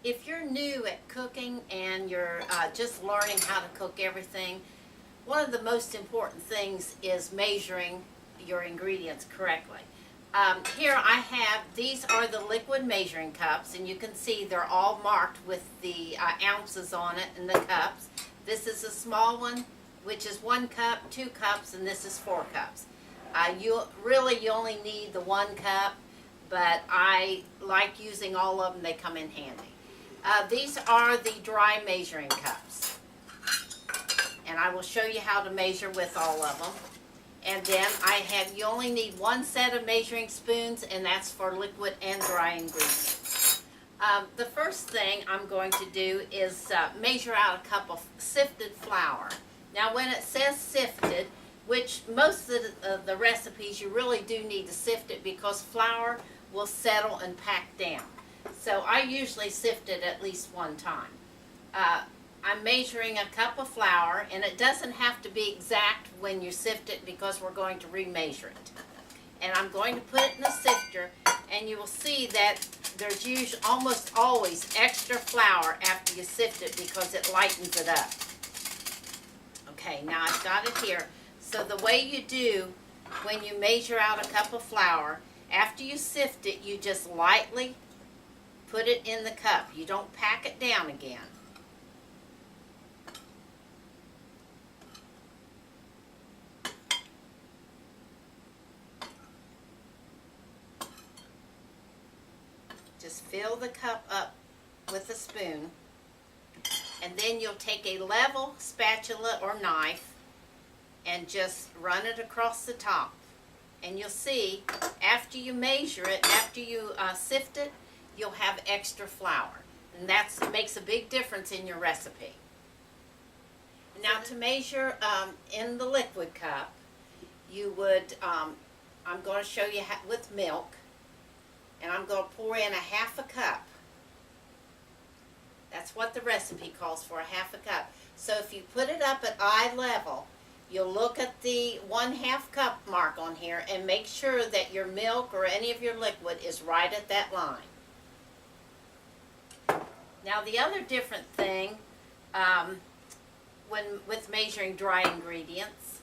If you're new at cooking and you're just learning how to cook everything, one of the most important things is measuring your ingredients correctly. Here I have, these are the liquid measuring cups, and you can see they're all marked with the ounces on it and the cups. This is a small one, which is 1 cup, 2 cups, and this is 4 cups. You only need the 1 cup, but I like using all of them. They come in handy. These are the dry measuring cups, and I will show you how to measure with all of them. And then you only need 1 set of measuring spoons, and that's for liquid and dry ingredients. The first thing I'm going to do is measure out a cup of sifted flour. Now when it says sifted, which most of the recipes you really do need to sift it because flour will settle and pack down. So I usually sift it at least 1 time. I'm measuring a cup of flour, and it doesn't have to be exact when you sift it because we're going to remeasure it. And I'm going to put it in the sifter, and you will see that there's usually almost always extra flour after you sift it because it lightens it up. Okay, now I've got it here. So the way you do when you measure out a cup of flour, after you sift it, you just lightly put it in the cup. You don't pack it down again. Just fill the cup up with a spoon, and then you'll take a level spatula or knife and just run it across the top. And you'll see, after you measure it, after you sift it, you'll have extra flour. And that makes a big difference in your recipe. Now to measure in the liquid cup, you would, I'm going to show you with milk, and I'm going to pour in 1/2 cup. That's what the recipe calls for, 1/2 cup. So if you put it up at eye level, you'll look at the 1/2 cup mark on here and make sure that your milk or any of your liquid is right at that line. Now the other different thing with measuring dry ingredients,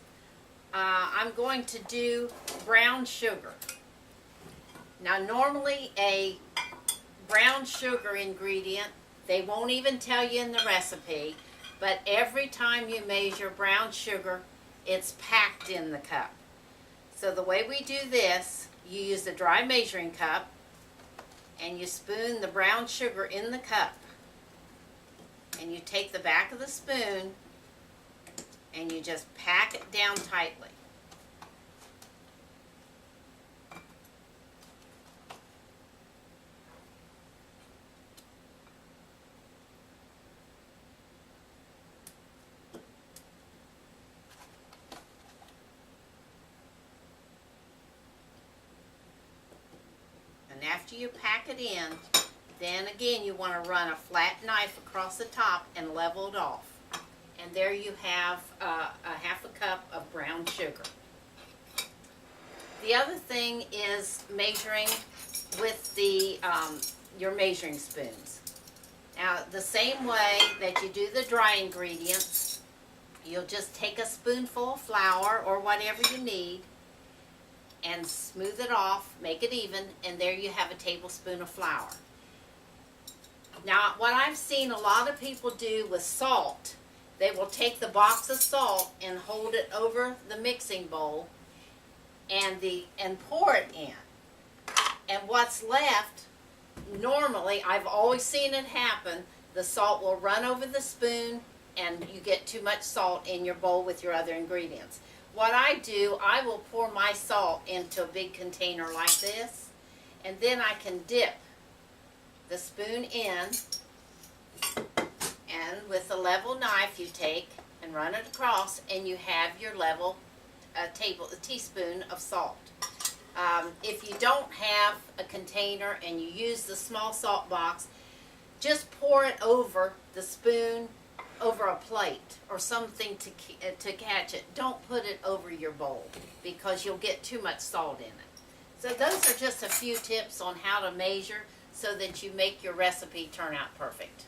I'm going to do brown sugar. Now normally a brown sugar ingredient, they won't even tell you in the recipe, but every time you measure brown sugar, it's packed in the cup. So the way we do this, you use the dry measuring cup and you spoon the brown sugar in the cup, and you take the back of the spoon and you just pack it down tightly. And after you pack it in, then again you want to run a flat knife across the top and level it off. And there you have a 1/2 cup of brown sugar. The other thing is measuring with the your measuring spoons. Now the same way that you do the dry ingredients, you'll just take a spoonful of flour or whatever you need and smooth it off, make it even, and there you have a tablespoon of flour. Now what I've seen a lot of people do with salt, they will take the box of salt and hold it over the mixing bowl and pour it in. And what's left, normally, I've always seen it happen, the salt will run over the spoon and you get too much salt in your bowl with your other ingredients. What I do, I will pour my salt into a big container like this, and then I can dip the spoon in, and with a level knife you take and run it across, and you have your level a teaspoon of salt. If you don't have a container and you use the small salt box, just pour it over the spoon, over a plate or something to catch it. Don't put it over your bowl because you'll get too much salt in it. So those are just a few tips on how to measure. so that you make your recipe turn out perfect.